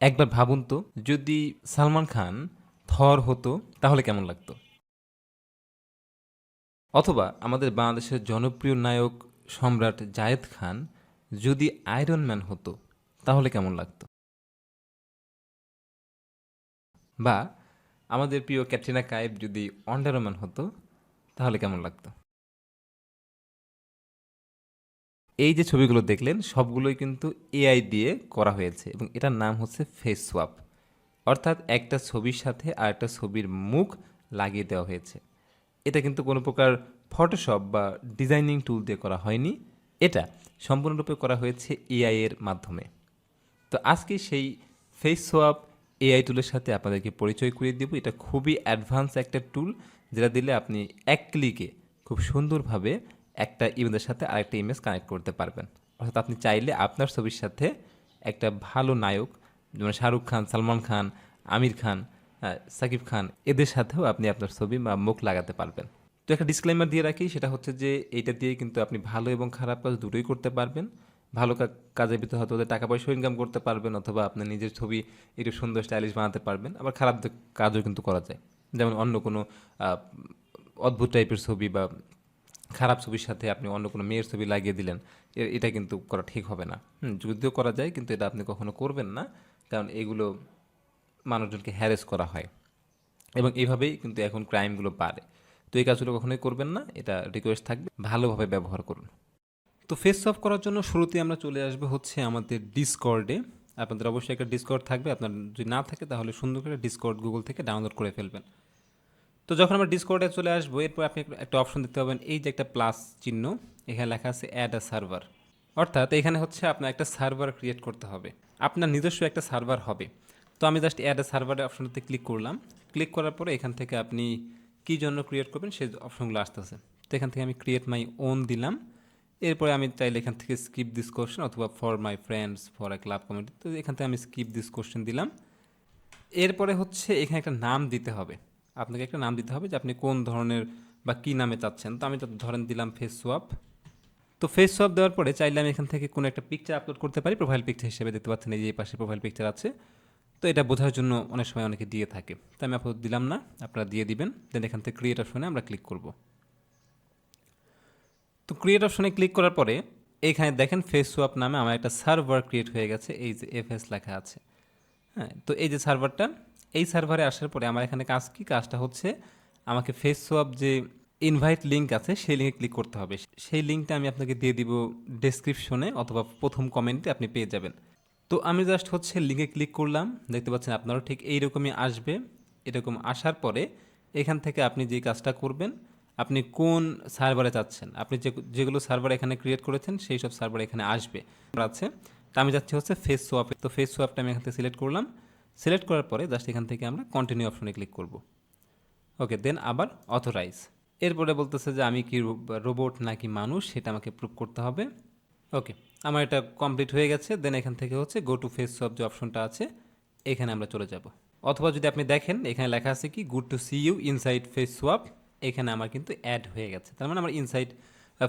একবার ভাবুন তো, যদি সালমান খান থর হতো তাহলে কেমন লাগতো? অথবা আমাদের বাংলাদেশের জনপ্রিয় নায়ক সম্রাট জায়েদ খান যদি আয়রন ম্যান হতো তাহলে কেমন লাগতো? বা আমাদের প্রিয় ক্যাটরিনা কাইফ যদি ওয়ান্ডার ওম্যান হতো তাহলে কেমন লাগতো? এই যে ছবিগুলো দেখলেন সবগুলোই কিন্তু এআই দিয়ে করা হয়েছে এবং এটার নাম হচ্ছে ফেস সোয়াপ। অর্থাৎ একটা ছবির সাথে আরেকটা ছবির মুখ লাগিয়ে দেওয়া হয়েছে। এটা কিন্তু কোনো প্রকার ফটোশপ বা ডিজাইনিং টুল দিয়ে করা হয়নি। এটা সম্পূর্ণরূপে করা হয়েছে এআই এর মাধ্যমে। তো আজকে সেই ফেস সোয়াপ এআই টুলের সাথে আপনাদেরকে পরিচয় করিয়ে দেব। এটা খুবই অ্যাডভান্স একটা টুল, যেটা দিলে আপনি এক ক্লিকে খুব সুন্দরভাবে একটা ইমেজের সাথে আরেকটা ইমেজ কানেক্ট করতে পারবেন। অর্থাৎ আপনি চাইলে আপনার ছবির সাথে একটা ভালো নায়ক যেমন শাহরুখ খান, সালমান খান, আমির খান, সাকিব খান এদের সাথেও আপনি আপনার ছবি বা মুখ লাগাতে পারবেন। তো একটা ডিসক্লেমার দিয়ে রাখি, সেটা হচ্ছে যে এইটা দিয়ে কিন্তু আপনি ভালো এবং খারাপ কাজ দুটোই করতে পারবেন। ভালো কাজের ভিতরে হয়তো ওদের টাকা পয়সা ইনকাম করতে পারবেন, অথবা আপনার নিজের ছবি একটু সুন্দর স্টাইলিশ বানাতে পারবেন। আবার খারাপ কাজও কিন্তু করা যায়, যেমন অন্য কোনো আহ, অদ্ভুত টাইপের ছবি বা খারাপ ছবির সাথে আপনি অন্য কোনো মেয়ের ছবি লাগিয়ে দিলেন, এটা কিন্তু করা ঠিক হবে না। যদিও করা যায়, কিন্তু এটা আপনি কখনো করবেন না, কারণ এগুলো মানুষজনকে হ্যারেস করা হয় এবং এইভাবেই কিন্তু এখন ক্রাইমগুলো বাড়ে। তো এই কাজগুলো কখনোই করবেন না, এটা রিকোয়েস্ট থাকবে, ভালোভাবে ব্যবহার করুন। তো ফেস অফ করার জন্য শুরুতেই আমরা চলে আসবে হচ্ছে আমাদের ডিসকর্ডে। আপনাদের অবশ্যই একটা ডিসকর্ড থাকবে, আপনার যদি না থাকে তাহলে সুন্দর করে ডিসকর্ড গুগল থেকে ডাউনলোড করে ফেলবেন। তো যখন আমরা ডিসকর্ডে চলে আসবো, এরপর আপনি একটা অপশন দেখতে পাবেন, এই যে একটা প্লাস চিহ্ন, এখানে লেখা আছে অ্যাড আ সার্ভার। অর্থাৎ এখানে হচ্ছে আপনার একটা সার্ভার ক্রিয়েট করতে হবে, আপনার নিজস্ব একটা সার্ভার হবে। তো আমি জাস্ট অ্যাড আ সার্ভারের অপশনটাতে ক্লিক করলাম। ক্লিক করার পরে এখান থেকে আপনি কী জন্য ক্রিয়েট করবেন সেই অপশনগুলো আসতেছে। তো এখান থেকে আমি ক্রিয়েট মাই ওন দিলাম। এরপরে আমি চাইলে এখান থেকে স্কিপ দিস কোশ্চেন অথবা for my friends for a club committee, তো এখান থেকে আমি স্কিপ দিস কোশ্চেন দিলাম। এরপরে হচ্ছে এখানে একটা নাম দিতে হবে, আপনাকে একটা নাম দিতে হবে যে আপনি কোন ধরনের বা কী নামে চাচ্ছেন। তো আমি তো ধরেন দিলাম ফেস সোয়াপ। তো ফেস সোয়াপ দেওয়ার পরে চাইলে আমি এখান থেকে কোনো একটা পিকচার আপলোড করতে পারি, প্রোফাইল পিকচার হিসেবে দেখতে পাচ্ছেন এই যে এই পাশে প্রোফাইল পিকচার আছে। তো এটা বোঝার জন্য অনেক সময় অনেকে দিয়ে থাকে, তো আমি আপলোড দিলাম না, আপনারা দিয়ে দিবেন। দেন এখান থেকে ক্রিয়েট অপশনে আমরা ক্লিক করব। তো ক্রিয়েট অপশনে ক্লিক করার পরে এইখানে দেখেন ফেস সোয়াপ নামে আমার একটা সার্ভার ক্রিয়েট হয়ে গেছে, এই যে এফএস লেখা আছে। হ্যাঁ, তো এই যে সার্ভারটা, এই সার্ভারে আসার পরে আমার এখানে কাজ কি, কাজটা হচ্ছে আমাকে ফেস সোয়াপ যে ইনভাইট লিঙ্ক আছে সেই লিঙ্কে ক্লিক করতে হবে। সেই লিঙ্কটা আমি আপনাকে দিয়ে দিব ডেসক্রিপশনে অথবা প্রথম কমেন্টে আপনি পেয়ে যাবেন। তো আমি জাস্ট হচ্ছে লিঙ্কে ক্লিক করলাম, দেখতে পাচ্ছেন আপনারও ঠিক এইরকমই আসবে। এরকম আসার পরে এখান থেকে আপনি যে কাজটা করবেন, আপনি কোন সার্ভারে চাচ্ছেন, আপনি যেগুলো সার্ভার এখানে ক্রিয়েট করেছেন সেই সব সার্ভার এখানে আসবে আছে। তো আমি যাচ্ছি হচ্ছে ফেস সোয়াপে। তো ফেস সোয়াপটা আমি এখান থেকে সিলেক্ট করলাম। সিলেক্ট করার পরে জাস্ট এখান থেকে আমরা কন্টিনিউ অপশনে ক্লিক করব। ওকে, দেন আবার অথরাইজ। এরপরে বলতেছে যে আমি কি রোবট নাকি মানুষ, সেটা আমাকে প্রুভ করতে হবে। ওকে, আমার এটা কমপ্লিট হয়ে গেছে। দেন এখান থেকে হচ্ছে গো টু ফেস সোয়াপ যে অপশনটা আছে এখানে আমরা চলে যাব। অথবা যদি আপনি দেখেন এখানে লেখা আছে কি good to see you inside face swap, এখানে আমার কিন্তু অ্যাড হয়ে গেছে। তার মানে আমার ইনসাইড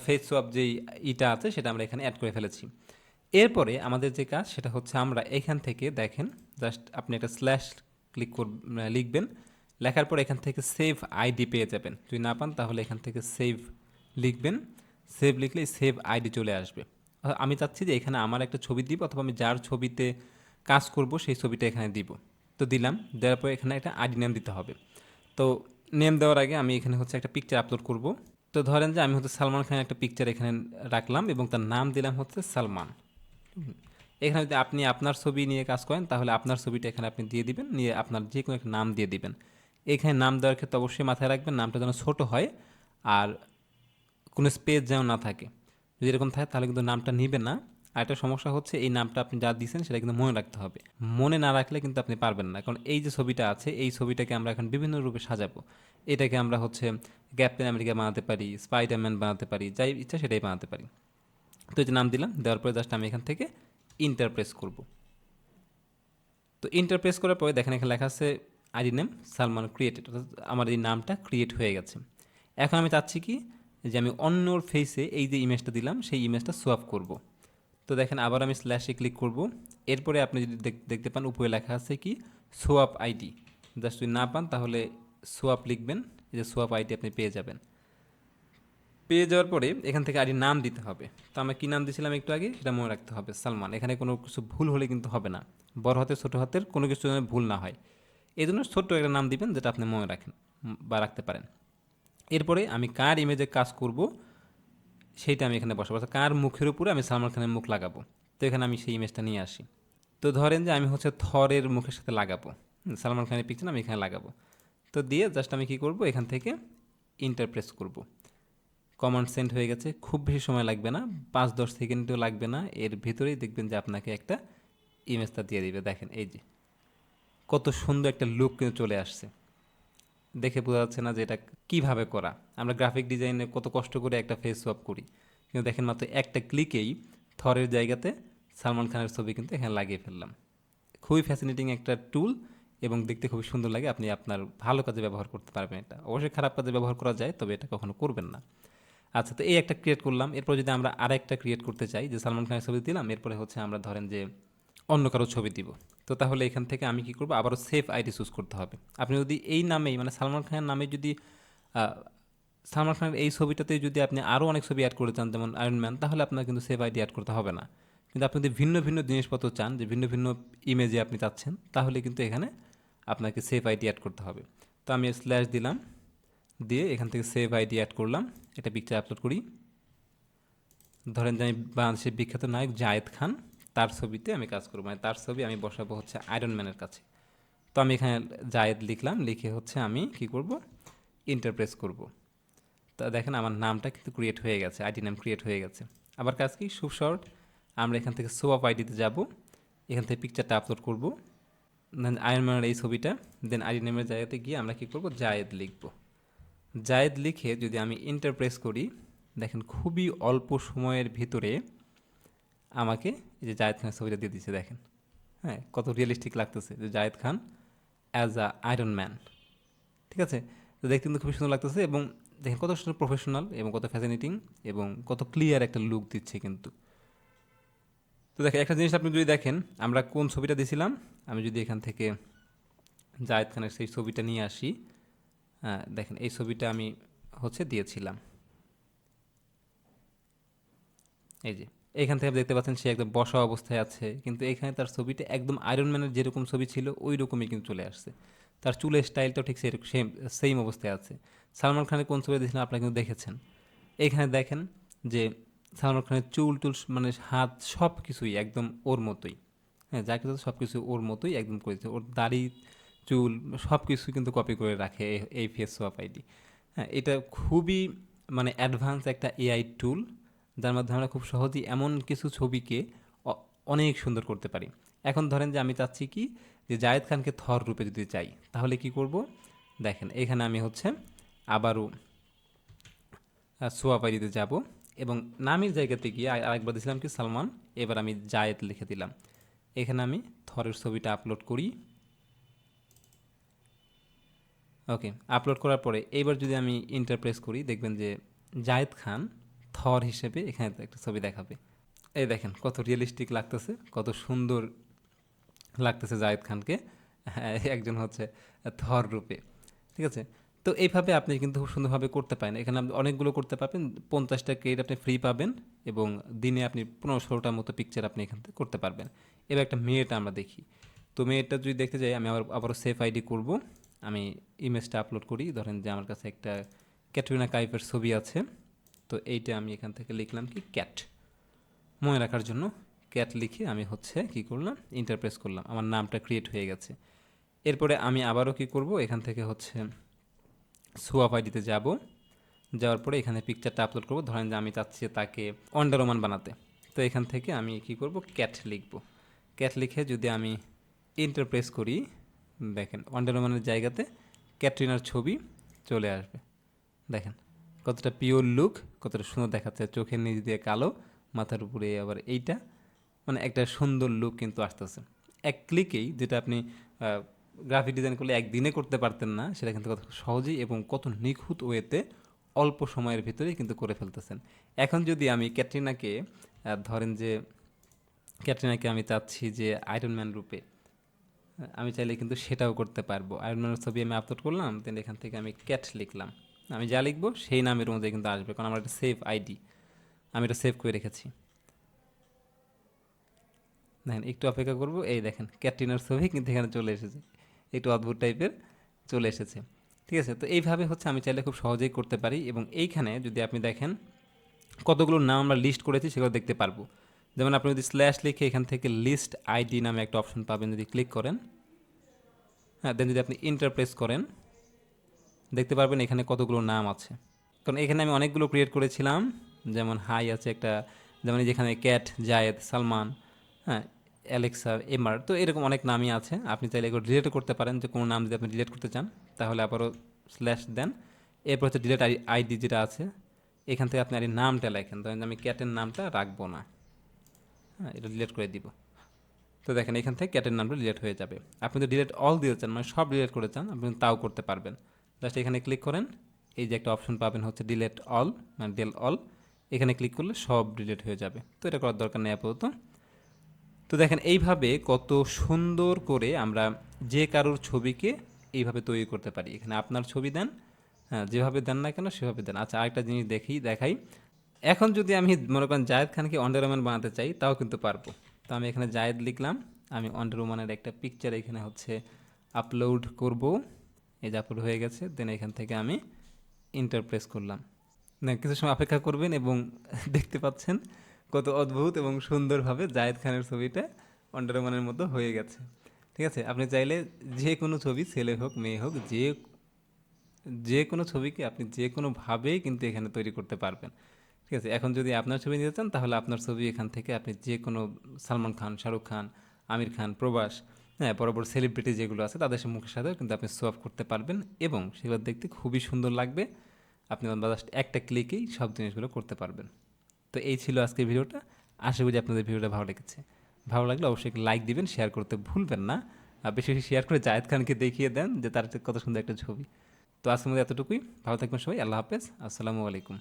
ফেস সোয়াপ যেই ইটা আছে সেটা আমরা এখানে অ্যাড করে ফেলেছি। এরপরে আমাদের যে কাজ সেটা হচ্ছে আমরা এখান থেকে দেখেন জাস্ট আপনি একটা স্ল্যাশ ক্লিক লিখবেন। লেখার পর এখান থেকে সেভ আইডি পেয়ে যাবেন, যদি না পান তাহলে এখান থেকে সেভ লিখবেন। সেভ লিখলে সেভ আইডি চলে আসবে। আমি চাচ্ছি যে এখানে আমার একটা ছবি দিব, অথবা আমি যার ছবিতে কাজ করব সেই ছবিটা এখানে দিব। তো দিলাম, দেওয়ার পর এখানে একটা আইডি নেম দিতে হবে। তো নেম দেওয়ার আগে আমি এখানে হচ্ছে একটা পিকচার আপলোড করব। তো ধরেন যে আমি হচ্ছে সালমান খানের একটা পিকচার এখানে রাখলাম এবং তার নাম দিলাম হচ্ছে সালমান। এখানে যদি আপনি আপনার ছবি নিয়ে কাজ করেন তাহলে আপনার ছবিটা এখানে আপনি দিয়ে দিবেন, নিয়ে আপনার যে কোনো একটা নাম দিয়ে দিবেন। এখানে নাম দেওয়ার ক্ষেত্রে অবশ্যই মাথায় রাখবেন নামটা যেন ছোট হয় আর কোনো স্পেস যেন না থাকে। যদি এরকম থাকে তাহলে কিন্তু নামটা নিবে না। আর একটা সমস্যা হচ্ছে এই নামটা আপনি যা দিয়েছেন সেটা কিন্তু মনে রাখতে হবে। মনে না রাখলে কিন্তু আপনি পারবেন না, কারণ এই যে ছবিটা আছে এই ছবিটাকে আমরা এখন বিভিন্ন রূপে সাজাবো। এটাকে আমরা হচ্ছে ক্যাপ্টেন আমেরিকা বানাতে পারি, স্পাইডারম্যান বানাতে পারি, যাই ইচ্ছা সেটাই বানাতে পারি। তো এই যে নাম দিলাম, দেওয়ার পরে জাস্ট আমি এখান থেকে ইন্টারপ্রেস করব। তো ইন্টারপ্রেস করার পরে দেখেন এখানে লেখা আছে আইডি নেম সালমান ক্রিয়েটেড, অর্থাৎ আমার এই নামটা ক্রিয়েট হয়ে গেছে। এখন আমি চাচ্ছি কি যে আমি অন্যর ফেসে এই যে ইমেজটা দিলাম সেই ইমেজটা সোয়াপ করব। তো তো দেখেন আবার আমি স্ল্যাশে ক্লিক করব। এরপরে আপনি যদি দেখতে পান উপরে লেখা আছে কি সোয়াপ আইডি। জাস্ট যদি না পান তাহলে সোয়াপ লিখবেন, এই যে সোয়াপ আইডি আপনি পেয়ে যাবেন। পেয়ে যাওয়ার পরে এখান থেকে আইডি নাম দিতে হবে। তো আমরা কী নাম দিয়েছিলাম একটু আগে, সেটা মনে রাখতে হবে সালমান। এখানে কোনো কিছু ভুল হলে কিন্তু হবে না, বড় হাতের ছোটো হাতের কোনো কিছু যেন ভুল না হয়। এই জন্য ছোট্ট একটা নাম দিবেন যেটা আপনি মনে রাখেন বা রাখতে পারেন। এরপরে আমি কার ইমেজে কাজ করব সেইটা আমি এখানে বসাবো, কার মুখের উপরে আমি সালমান খানের মুখ লাগাবো। তো এখানে আমি সেই ইমেজটা নিয়ে আসি। তো ধরেন যে আমি হচ্ছে থরের মুখের সাথে লাগাবো, সালমান খানের পিকচার আমি এখানে লাগাবো। তো দিয়ে জাস্ট আমি কী করব, এখান থেকে ইন্টারপ্রেস করব। কমান্ড সেন্ড হয়ে গেছে, খুব বেশি সময় লাগবে না, 5-10 সেকেন্ডও লাগবে না। এর ভিতরেই দেখবেন যে আপনাকে একটা ইমেজটা দিয়ে দিবে। দেখেন এই যে কত সুন্দর একটা লুক কিন্তু চলে আসছে। দেখে বোঝা যাচ্ছে না যে এটা কীভাবে করা। আমরা গ্রাফিক ডিজাইনে কত কষ্ট করে একটা ফেস সোয়াপ করি, কিন্তু দেখেন মাত্র একটা ক্লিকেই থরের জায়গাতে সালমান খানের ছবি কিন্তু এখানে লাগিয়ে ফেললাম। খুবই ফ্যাসিনেটিং একটা টুল এবং দেখতে খুবই সুন্দর লাগে। আপনি আপনার ভালো কাজে ব্যবহার করতে পারবেন এটা। অবশ্যই খারাপ কাজে ব্যবহার করা যায়, তবে এটা কখনো করবেন না। আচ্ছা, তো এই একটা ক্রিয়েট করলাম। এরপর যদি আমরা আরেকটা ক্রিয়েট করতে চাই, যে সালমান খানের ছবি দিলাম, এরপরে হচ্ছে আমরা ধরেন যে অন্য কারো ছবি দিব। তো তাহলে এখান থেকে আমি কি করব, আবারও সেভ আইডি চুজ করতে হবে। আপনি যদি এই নামেই মানে সালমান খানের নামে যদি সালমান খানের এই ছবিটাতে যদি আপনি আরও অনেক ছবি অ্যাড করে চান, যেমন আয়রন ম্যান, তাহলে আপনার কিন্তু সেভ আইডি অ্যাড করতে হবে না। কিন্তু আপনি যদি ভিন্ন ভিন্ন জিনিসপত্র চান, যে ভিন্ন ভিন্ন ইমেজে আপনি চাচ্ছেন, তাহলে কিন্তু এখানে আপনাকে সেভ আইডি অ্যাড করতে হবে। তো আমি স্ল্যাশ দিলাম, দিয়ে এখান থেকে সেভ আইডি অ্যাড করলাম। এটা পিকচার আপলোড করি। ধরেন যে আমি বাংলাদেশের বিখ্যাত নায়ক জায়েদ খান, তার ছবিতে আমি কাজ করবো, মানে তার ছবি আমি বসাবো হচ্ছে আয়রন ম্যানের কাছে। তো আমি এখানে জায়েদ লিখলাম, লিখে হচ্ছে আমি কি করব, ইন্টারপ্রেস করব। তা দেখেন আমার নামটা কিন্তু ক্রিয়েট হয়ে গেছে, আইডি নাম ক্রিয়েট হয়ে গেছে। আবার কাজ কি, খুব শর্ট, আমরা এখান থেকে সোয়াপ আইডিতে যাব, এখান থেকে পিকচারটা আপলোড করব, দেন আয়রন ম্যানের এই ছবিটা, দেন আইডি নেমের জায়গাতে গিয়ে আমরা কী করব, জায়েদ লিখব। জায়েদ লিখে যদি আমি ইন্টারপ্রেস করি, দেখেন খুবই অল্প সময়ের ভিতরে আমাকে এই যে জায়েদ খানের ছবিটা দিয়ে দিচ্ছে। দেখেন হ্যাঁ, কত রিয়েলিস্টিক লাগতেছে, যে Zayed Khan as a iron man. ঠিক আছে, তো দেখতে কিন্তু খুবই সুন্দর লাগতেছে, এবং দেখেন কত সুন্দর প্রফেশনাল এবং কত ফ্যাসিনেটিং এবং কত ক্লিয়ার একটা লুক দিচ্ছে কিন্তু। তো দেখেন একটা জিনিস আপনি যদি দেখেন, আমরা কোন ছবিটা দিয়েছিলাম, আমি যদি এখান থেকে জায়েদ খানের সেই ছবিটা নিয়ে আসি, হ্যাঁ দেখেন এই ছবিটা আমি হচ্ছে দিয়েছিলাম। এই যে এখান থেকে দেখতে পাচ্ছেন সে একদম বসা অবস্থায় আছে, কিন্তু এখানে তার ছবিটা একদম আয়রন ম্যানের যেরকম ছবি ছিল ওই রকমই কিন্তু চলে আসছে। তার চুলের স্টাইলটাও ঠিক সেম অবস্থায় আছে। সালমান খানের কোন ছবি দিয়েছিলেন আপনারা কিন্তু দেখেছেন। এইখানে দেখেন যে সালমান খানের চুল টুল মানে হাত সব কিছুই একদম ওর মতোই। হ্যাঁ, যা কিছু সব কিছু ওর মতোই একদম করেছে। ওর দাড়ি চুল সব কিছু কিন্তু কপি করে রাখে এই ফেস সোয়াপ আইডি। হ্যাঁ, এটা খুবই মানে অ্যাডভান্স একটা এআই টুল, যার মাধ্যমে আমরা খুব সহজেই এমন কিছু ছবিকে অনেক সুন্দর করতে পারি। এখন ধরেন যে আমি চাচ্ছি কি, যে জায়েদ খানকে থর রূপে যদি চাই, তাহলে কি করব, দেখেন এখানে আমি হচ্ছে আবারও সোয়াপ আইডিতে যাব, এবং নামের জায়গাতে গিয়ে আরেকবার দিয়েছিলাম কি সালমান, এবার আমি জায়েদ লিখে দিলাম। এখানে আমি থরের ছবিটা আপলোড করি। ওকে, আপলোড করার পরে এইবার যদি আমি ইন্টারপ্রেস করি, দেখবেন যে জায়েদ খান থর হিসেবে এখানে একটা ছবি দেখাবে। এই দেখেন কত রিয়েলিস্টিক লাগতেছে, কত সুন্দর লাগতেছে জায়েদ খানকে একজন হচ্ছে থর রূপে। ঠিক আছে, তো এইভাবে আপনি কিন্তু খুব সুন্দরভাবে করতে পারেন। এখানে আপনি অনেকগুলো করতে পারবেন, 50টা ক্রেডিট আপনি ফ্রি পাবেন, এবং দিনে আপনি 15-16টার মতো পিকচার আপনি এখান থেকে করতে পারবেন। এবার একটা মেয়েটা আমরা দেখি। তো মেয়েটা যদি দেখতে যাই, আমি আবারও সেফ আইডি করব। আমি ইমেজটা আপলোড করি। ধরেন যে আমার কাছে একটা ক্যাটরিনা কাইফের ছবি আছে, তো এইটা আমি এখান থেকে লিখলাম কি ক্যাট, মনে রাখার জন্য ক্যাট লিখে আমি হচ্ছে কি করলাম, ইন্টারপ্রেস করলাম, আমার নামটা ক্রিয়েট হয়ে গেছে। এরপরে আমি আবারও কি করব, এখান থেকে হচ্ছে সোয়াপ আইডিতে যাব, যাওয়ার পরে এখানে পিকচারটা আপলোড করব। ধরেন যে আমি চাচ্ছি তাকে ওয়ান্ডার ওম্যান বানাতে, তো এখান থেকে আমি কি করব, ক্যাট লিখব। ক্যাট লিখে যদি আমি ইন্টারপ্রেস করি, দেখেন ওয়ান্ডার ওম্যানের জায়গাতে ক্যাটরিনার ছবি চলে আসবে। দেখেন কতটা পিওর লুক, কতটা সুন্দর দেখাচ্ছে, চোখের নিচ দিয়ে কালো, মাথার উপরে আবার এইটা, মানে একটা সুন্দর লুক কিন্তু আসতেছে এক ক্লিকেই। যেটা আপনি গ্রাফিক ডিজাইন করলে একদিনে করতে পারতেন না, সেটা কিন্তু কত সহজেই এবং কত নিখুঁত ওয়েতে অল্প সময়ের ভিতরেই কিন্তু করে ফেলতেছেন। এখন যদি আমি ক্যাটরিনাকে ধরেন যে ক্যাটরিনাকে আমি চাচ্ছি যে আয়রন ম্যান রূপে, আমি চাইলে কিন্তু সেটাও করতে পারবো। আয়রন ম্যানের ছবি আমি আপলোড করলাম, দেন এখান থেকে আমি ক্যাট লিখলাম, আমি যা লিখবো সেই নামের অনুযায়ী কিন্তু আসবে, কারণ আমার একটা সেভ আইডি, আমি এটা সেভ করে রেখেছি। দেখেন একটু অপেক্ষা করবো, এই দেখেন ক্যাটরিনার ছবি কিন্তু এখানে চলে এসেছে, একটু অদ্ভুত টাইপের চলে এসেছে। ঠিক আছে, তো এইভাবে হচ্ছে আমি চাইলে খুব সহজেই করতে পারি। এবং এইখানে যদি আপনি দেখেন কতগুলো নাম আমরা লিস্ট করেছি সেগুলো দেখতে পারবো। যেমন আপনি যদি স্ল্যাশ লিখে এখান থেকে লিস্ট আইডি নামে একটা অপশন পাবেন, যদি ক্লিক করেন, হ্যাঁ, দেন যদি আপনি ইন্টারপ্রেস করেন, দেখতে পারবেন এখানে কতগুলো নাম আছে। কারণ এখানে আমি অনেকগুলো ক্রিয়েট করেছিলাম, যেমন হাই আছে একটা, যেমন যেখানে ক্যাট, জায়েদ, সালমান, হ্যাঁ, অ্যালেক্সা, এমআর, তো এরকম অনেক নামই আছে। আপনি চাইলে এগুলো ডিলিটও করতে পারেন, যে কোনো নাম যদি আপনি ডিলিট করতে চান তাহলে আবারও স্ল্যাশ দেন, এরপর হচ্ছে ডিলিট আইডি যেটা আছে, এখান থেকে আপনি আর এই নামটা লেখেন, ধরেন আমি ক্যাটের নামটা রাখবো না, হ্যাঁ, এটা ডিলিট করে দিব। তো দেখেন এখান থেকে ক্যাটের নামটা ডিলিট হয়ে যাবে। আপনি যদি ডিলিট অল দিতে চান, মানে সব ডিলিট করে চান, আপনি তাও করতে পারবেন। জাস্ট এখানে ক্লিক করেন, এই যে একটা অপশন পাবেন হচ্ছে ডিলিট অল, মানে ডেল অল, এখানে ক্লিক করলে সব ডিলিট হয়ে যাবে। তো এটা করার দরকার নেই আপাতত। তো দেখেন এইভাবে কত সুন্দর করে আমরা যে কারোর ছবিকে এইভাবে তৈরি করতে পারি। এখানে আপনার ছবি দেন, হ্যাঁ, যেভাবে দেন না কেন সেভাবে দেন। আচ্ছা, আরেকটা জিনিস দেখাই, এখন যদি আমি মনে করেন জায়েদ খানকে ওয়ান্ডার ওম্যান বানাতে চাই, তাও কিন্তু পারবো। তো আমি এখানে জায়েদ লিখলাম, আমি ওয়ান্ডার ওম্যানের একটা পিকচার এখানে হচ্ছে আপলোড করব, এই যে আপলোড হয়ে গেছে। দেন এখান থেকে আমি ইন্টারপ্রেস করলাম, না কিছু সময় অপেক্ষা করবেন এবং দেখতে পাচ্ছেন কত অদ্ভুত এবং সুন্দরভাবে জায়েদ খানের ছবিটা ওয়ান্ডার ওম্যানের মতো হয়ে গেছে। ঠিক আছে, আপনি চাইলে যে কোনো ছবি, ছেলে হোক মেয়ে হোক, যে যে কোনো ছবিকে আপনি যে কোনোভাবেই কিন্তু এখানে তৈরি করতে পারবেন। ঠিক আছে, এখন যদি আপনার ছবি নিতে চান তাহলে আপনার ছবি এখান থেকে আপনি যে কোনো সালমান খান, শাহরুখ খান, আমির খান, প্রবাস, হ্যাঁ, বড় বড় সেলিব্রিটি যেগুলো আছে তাদের মুখের সাথেও কিন্তু আপনি সোয়াপ করতে পারবেন, এবং সেগুলো দেখতে খুবই সুন্দর লাগবে। আপনি জাস্ট একটা ক্লিকেই সব জিনিসগুলো করতে পারবেন। তো এই ছিল আজকের ভিডিওটা। আশা করি আপনাদের ভিডিওটা ভালো লেগেছে। ভালো লাগলে অবশ্যই লাইক দিবেন, শেয়ার করতে ভুলবেন না। আর বেশি বেশি শেয়ার করে জায়েদ খানকে দেখিয়ে দেন যে তার কত সুন্দর একটা ছবি। তো আজকের মধ্যে এতটুকুই। ভালো থাকবেন সবাই। আল্লাহ হাফেজ। আসসালামু আলাইকুম।